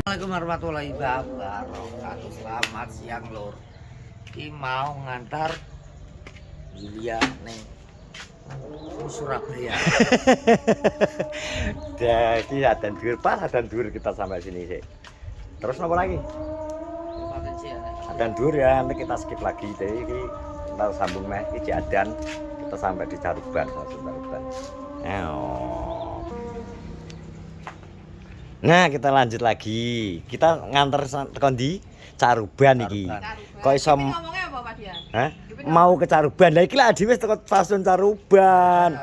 Assalamualaikum warahmatullahi wabarakatuh. Selamat siang lur. Ki mau ngantar Yulia neng Surabaya. Jadi adan dhuwur pas adan dhuwur kita sampai sini sih. Terus apa lagi? Adan dhuwur ya, nanti kita skip lagi. Jadi kita sambung meh iki adan kita sampai di Caruban, Caruban. Nah, kita lanjut lagi. Kita nganter tekan di Caruban iki. Kok iso ngomongnya apa Pak Dian? Hah? Mau ke Caruban. Lah iki lah dhewe tekan stasiun Caruban.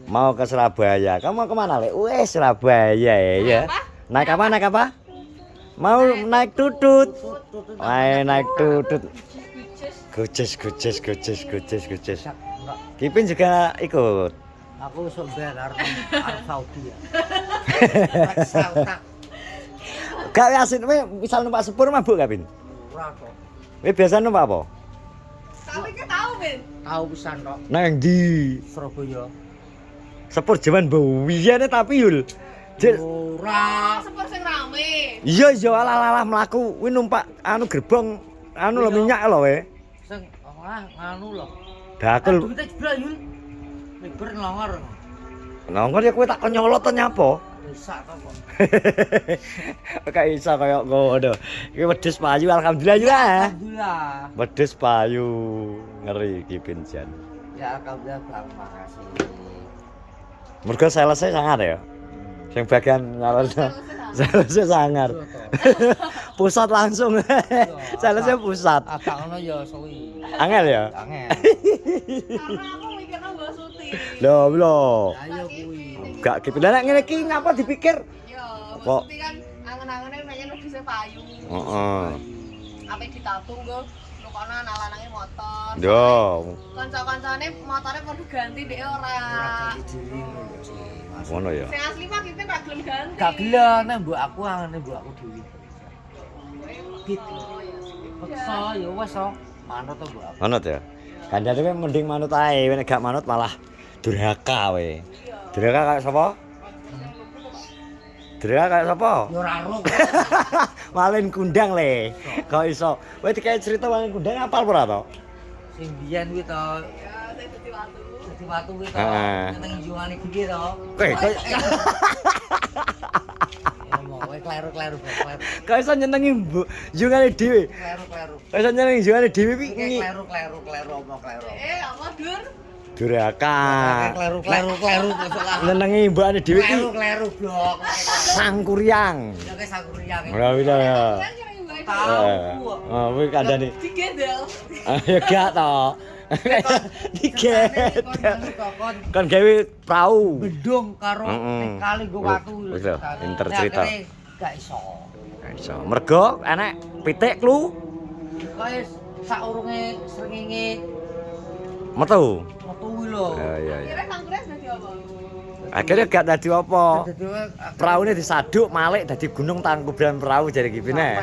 Mau ke Surabaya. Kamu mau kemana, Le? Wes Surabaya ya. Naik apa? Naik apa? Mau naik tutut. Naik tutut. Gojes. Kipin juga ikut. Aku sobat Arab Saudi ya. Gak asin we misal numpak sepur mabuk gak, Pin? Ora kok. We biasa numpak apa? Tapi kita tahu, Ben. Tahu pisan tok Nang ndi? Surabaya. Sepur jaman bawiyane tapi yul. Ora. Sepur sing rame. Iya alah mlaku. Kuwi numpak anu gerbong anu lho minyak lho we. Sing nganu lho. Dakul. Kita jebol yul. Miber ngelongor. Nongol ya kowe tak nyolot to nyapa? Bisa to kok. Kayak isa kaya ngono. Iki wedhus payu alhamdulillah ya. Alhamdulillah. Wedhus payu ngeri iki Jan. Ya alhamdulillah Bang, makasih. Mergo salesnya sangar ya. Sing bagian salesnya sangar. Pusat langsung. Salesnya pusat. Agak ngono ya suwi. Angel ya? Angel. Karena aku mikirnya mbak syuting. Loh. Ayo kuwi. Gak gitu. Lah nek ngene iki ngapa dipikir? Yo, mbak Kok? syuting kan angen-angennya pengen wedhusnya payu. Heeh. Apa ditatung gue? Nukono anak-anaknya motor. Yo. Kanca-kancane motornya perlu ganti deh ora. Ngono ya. Sing asli mah kita gak gelem ganti. Gak gelem nek mbok aku angene mbok aku dhewe. Gitu. Peksa ya wes kok. Manut to mbok aku. Manut ya. Kandhane kowe mending manut ae, nek gak manut malah durhaka we. Durhaka kayak sapa? Durhaka kayak sapa? Ya ora ro. Malin kundang le. Kok iso? Kowe dikae cerita malin kundang apal ora to? Sing biyen kuwi to. Ya, saya dadi watu. Dadi watu kuwi to. Heeh. Nang njungane dhewe to. Kowe Kowe kleru-kleru. kok iso nyenengi jungane dhewe. Kleru-kleru. Kok iso nyenengi jungane dhewe iki Kleru-kleru omong kleru. Apa dur? durhaka. Kleru besok lah. Nyenengi mbakane dhewe iki Kleru blok. sangkuryang. Ya wis aku riang. Ora bisa ya. Kan yang mbak Tahu. Oh, kuwi kandhane. digendel. Ya gak to. Diget. Kan gawe prau. Bedung karo Heeh. ning kali go watu. Wis lho, pinter cerita. Gak iso. Gak iso. Mergo enek pitik klu Kaya saurunge srengenge metu. metu kuwi lho. Ya. Kira sangkures dadi apa? Akhirnya gak dadi apa. Dadi Praune disaduk malik dadi gunung tangkuban perahu jare iki pine.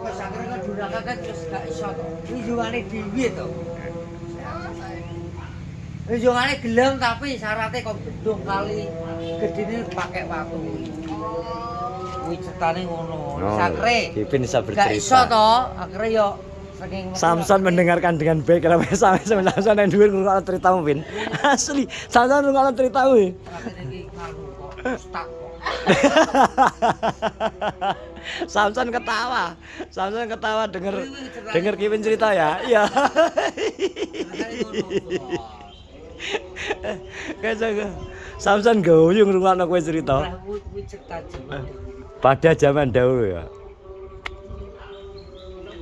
wis akhire kok durhaka kan wis gak iso to. Njungane dhewe to. Njungane gelem tapi syaratnya kok bedung kali gedine pakai watu kuwi. Kuwi cetane ngono. Sakre. Kipin bisa Gak iso bercerita. to, akhire yo saking Samson mendengarkan dengan baik karena Samson yang dhuwur ngrungokno ceritamu, Pin. Asli, Samson ngrungokno ceritamu. akhire iki ngalu kok stuck kok. Samson ketawa denger Kipin cerita ya. Iya. Kayak Samson guyu ngrungokno kowe cerita. Kuwi cerita jaman. Pada zaman dahulu ya.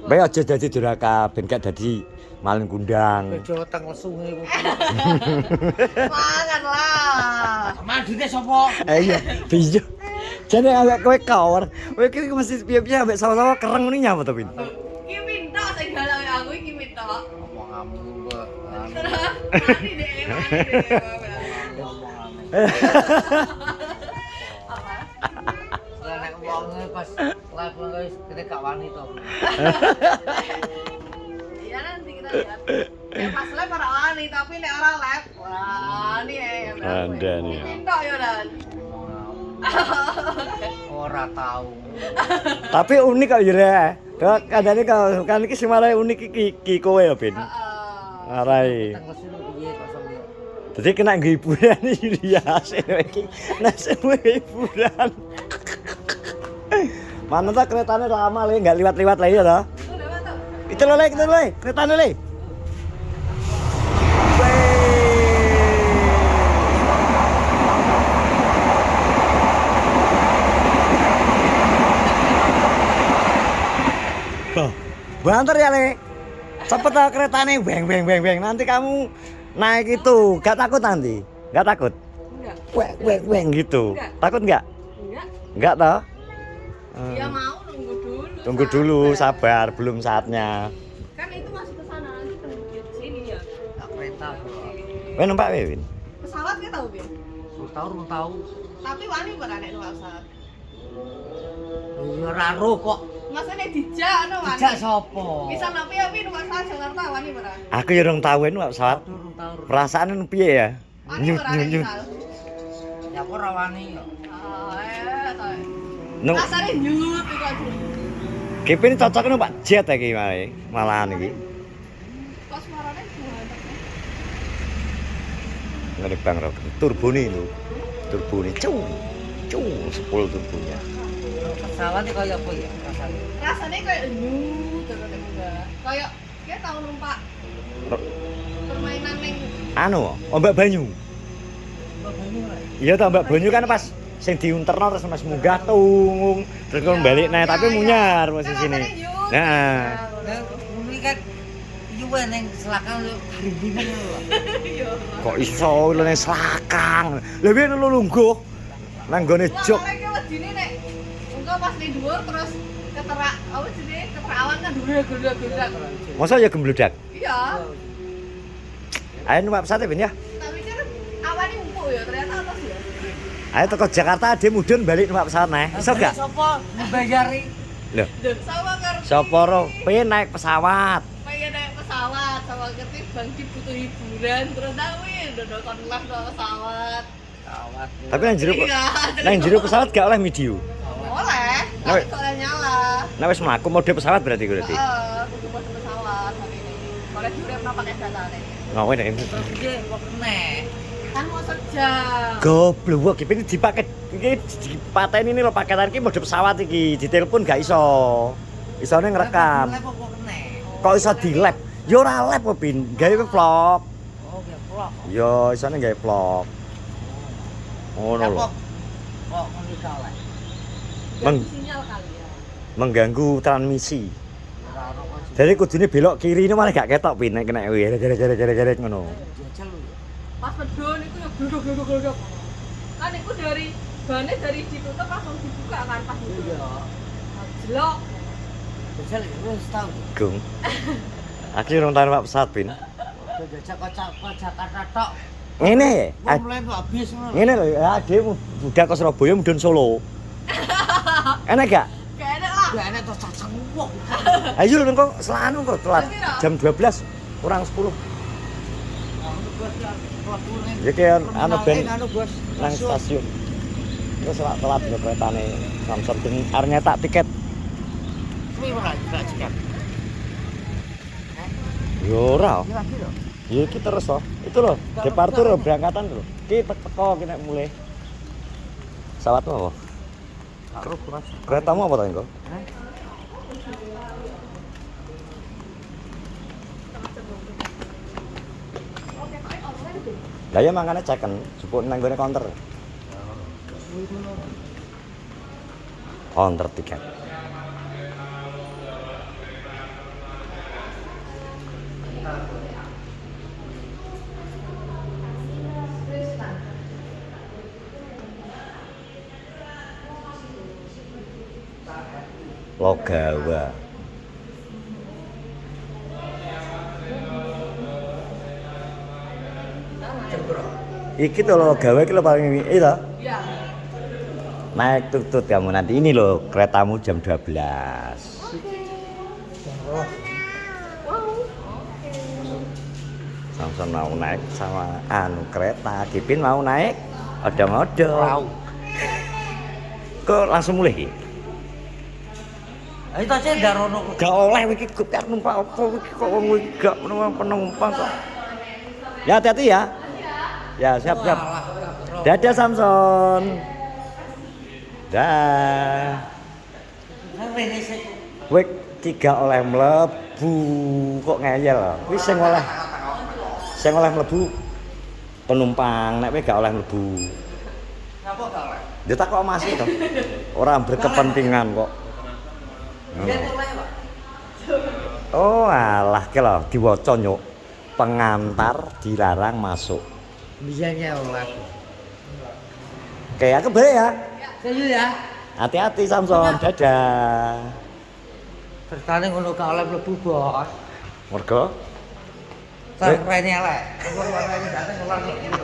Bae aja dadi durhaka ben gak dadi malin kundang. Jawa teng lesunge kuwi. Mangan lah. Mandune sapa? Iya, piye. Jane awake kowe kawer. Kowe iki mesti piye-piye ambek sama-sama kereng ngene nyapa to, Pin? Ki minta sing galau aku iki minta. Omonganmu kok. Mati deh. Apa? Nek wonge pas level wis kene gak wani to. Iya nanti kita lihat. Ya pas live para wani tapi nek ora live wani ya. Ada nih. Minta ya Dan. Ora ora tahu. Tapi unik kok ya. Kadane kok kan iki sing malah unik iki kowe ya, Ben. Arai. Teng lesine piye kosong yo. Dadi kena hiburan Yulia iki. Nah, semua hiburan. Mana tak keretanya lama le, enggak liwat-liwat lagi ya toh? Itu lo le, keretanya le. Banter ya le. Cepet lah keretanya, beng. Nanti kamu naik itu, gak takut nanti? Gak takut? Enggak. Weng gitu. Enggak. Takut enggak? Enggak. Enggak toh? Ya mau nunggu dulu. Tunggu dulu, sabar, belum saatnya. Kan itu masih ke sana nanti tunggu di sini ya. Tak kereta kok. Kowe numpak wae, Win? Pesawat kita tahu, Bin. Tahu tahu. Tapi wani ora nek numpak pesawat. Ya ora ro kok. Masane dijak anu wani. Dijak sapa? Bisa napi ya Bin numpak pesawat Jakarta wani ora? Aku ya urung tau numpak pesawat. Durung tahu. Perasaan piye ya? Wani Nyut ora nek nyut. misal. Ya aku ora wani yo. Toh. Nung Rasane nyut iku aja. Kepin cocok numpak jet iki malahan iki. Kok suarane Ngene Bang Rok. Turbone itu. Turbone cung. 10 turbonya. Pesawat iki kaya apa ya rasane? rasane kayak nyut terus enggak. Kayak kayak tau numpak permainan ning Anu, ombak banyu. Kok banyu ora? Iya toh ombak banyu kan pas sing diunterno terus Mas munggah tung. Terus kon balik nah tapi munyar posisine. Nah. Lah ini kan yuwe ning selakang yo grimbinan lho. Kok iso lho ning selakang. Lah piye lu lungguh nang gone jog. Lah lek wedine nek engko pas ning dhuwur terus keterak apa jenenge keterawan kan gulak-gulak. Masa ya gemblodak? Iya. Ayo numpak pesawat ya, Ben ya. Tak pikir awane empuk ya ternyata atas ya. Ayo teko Jakarta ade mudun balik numpak pesawat nae. Iso gak? Sopo mbayari? Lho, Duh, sama karo sapa ro pengen naik pesawat? pengen naik pesawat sama ngerti Bang Di butuh hiburan terus tahu dodol kon les do pesawat. Pesawat. Tapi nang jero pesawat gak oleh video. Boleh, tapi kok oleh nyala. Nah wis mlaku mode pesawat berarti berarti. Heeh, kudu mode pesawat hari ini. Boleh diurepno pakai data nih. Ngowe nek. Piye kok kene? Kan mau sejam. Goblok iki pengen dipakai iki dipateni ini lho paketan iki mode pesawat iki ditelepon gak iso. Isone ngrekam. Lah kok kene? Kok iso di lab? Ya ora lab kok Bin, gawe vlog. Oh, ya vlog. Ya isone gawe vlog. Ngono lho. Kok ngono iso lah. Meng- Sinyal kali ya. Mengganggu transmisi. Ora ono kok. Jadi kudune belok kiri ini malah gak ketok Bin nek kena gara-gara ngono. Jajal lho. Pas medun itu ya gluduk. Kan itu dari bannya dari ditutup langsung dibuka kan pas itu. Iya. Jelok. Jajal wis tau. Gung. Aku urung tau numpak pesawat Bin. Jajal kok Jakarta tok. Ngene, Wong mulai tuh habis ngono. ngene lho, ade budak ke Surabaya mudun Solo. Enak gak? Gak enak lah. Gak enak tuh cacang wong. Ayo lho kok selanu kok telat. Jam 12 kurang 10. Ya kayak anu ben nang stasiun. Terus telat lho keretane Samsung ben arep nyetak tiket. Kuwi ora gak cekat. Yo ora. Iki lagi lho. Ya iki terus toh. Itu loh, departur berangkatan lho. Ki teko ki nek mulai. Pesawatmu apa? Karo kuras. Keretamu apa tadi kok? Lah ya mangane ceken, jupuk nang gone counter. Counter tiket. Logawa. Iki tuh Logawa iki lho paling ini to. Iya. Naik tutut kamu nanti ini loh keretamu jam 12. Samson mau naik sama anu kereta, Kipin mau naik, ada-ada. Kok langsung mulai iki? Ayo tak cek darono. Gak oleh iki kok numpak apa iki kok wong iki gak penumpang kok. Ya hati-hati ya. Ya siap. Dadah Samson. Dah. Nang rene sik. Kowe iki gak oleh mlebu kok ngeyel. Kuwi sing oleh mlebu penumpang, nek kowe gak oleh mlebu. Napa gak oleh? Dia tak kok masih toh. Orang berkepentingan kok. Iya oleh, Pak. Oh alah ke lho diwaca nyuk. Pengantar dilarang masuk. Biasanya oleh. Oke, aku balik ya. Setuju ya. Hati-hati Samson. Dadah. Bertane ngono gak oleh mlebu, Bos. Mergo Rene elek. Engko rene dateng ulang mlebu.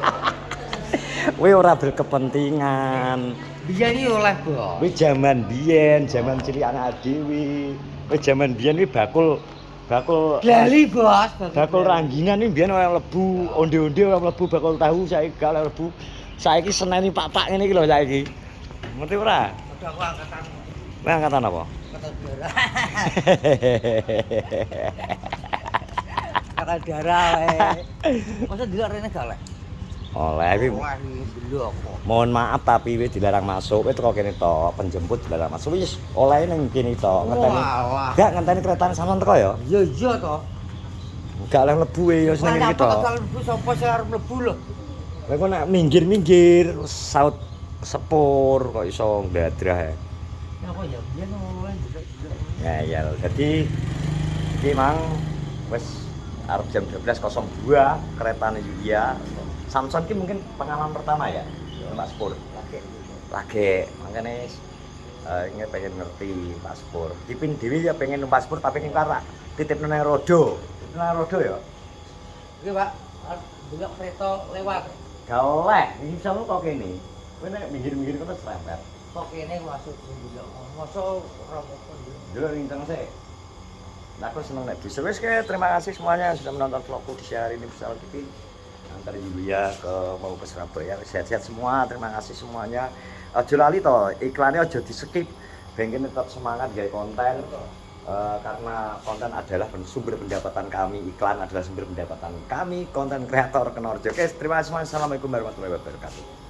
kowe ora berkepentingan. Biyen iki oleh, Bos. Kowe jaman biyen, jaman cilik anak dhewe. Kowe jaman biyen iki bakul Lali, Bos. bakul ranggingan iki biyen ora mlebu, onde-onde ora mlebu bakul tahu saiki gak oleh mlebu. Saiki seneni pak-pak ngene iki lho saiki. Ngerti ora? Udah aku angkatan. Kowe angkatan apa? Angkatan darah. Angkatan darah wae. Masa delok rene gak oleh? Oleh iki. Wah, delok kok. Mohon maaf tapi wis dilarang masuk. Kowe teko kene to, penjemput dilarang masuk. Wis oleh ning kene to, ngenteni. Walah. Gak ngenteni keretane sampean teko ya? Iya to. Gak oleh mlebu ya wis ning kene to. Kalau mlebu sapa sing arep mlebu lho? Kowe kok nek minggir-minggir saut sepur kok iso ndadrah. Apa ya biyen oleh delok-delok. Ya ya, dadi iki mang wis arep jam 12.02 keretane Yulia. Samson ki mungkin pengalaman pertama ya, Pak Spur. Lagi makanya ingin pengen ngerti Pak Spur. Dipin dewi ya pengen numpak Spur tapi ning kara titip nang rodo. Nang rodo ya. Oke, Pak. Delok kereta lewat. Gak oleh, iki bisa kok kene. Kowe nek minggir-minggir kok serempet. Kok kene masuk delok. Mosok ora apa-apa. Dulu rincang sih. Nah, aku seneng nek bisa. Wis terima kasih semuanya yang sudah menonton vlogku di hari ini bersama TV. Antar Yulia mau ke Surabaya. Sehat-sehat semua. Terima kasih semuanya. Aja lali to, iklannya aja di-skip. Pengen tetap semangat gawe konten. Karena konten adalah sumber pendapatan kami, iklan adalah sumber pendapatan kami, konten kreator Kenorjo. Oke, terima kasih semuanya. Assalamualaikum warahmatullahi wabarakatuh.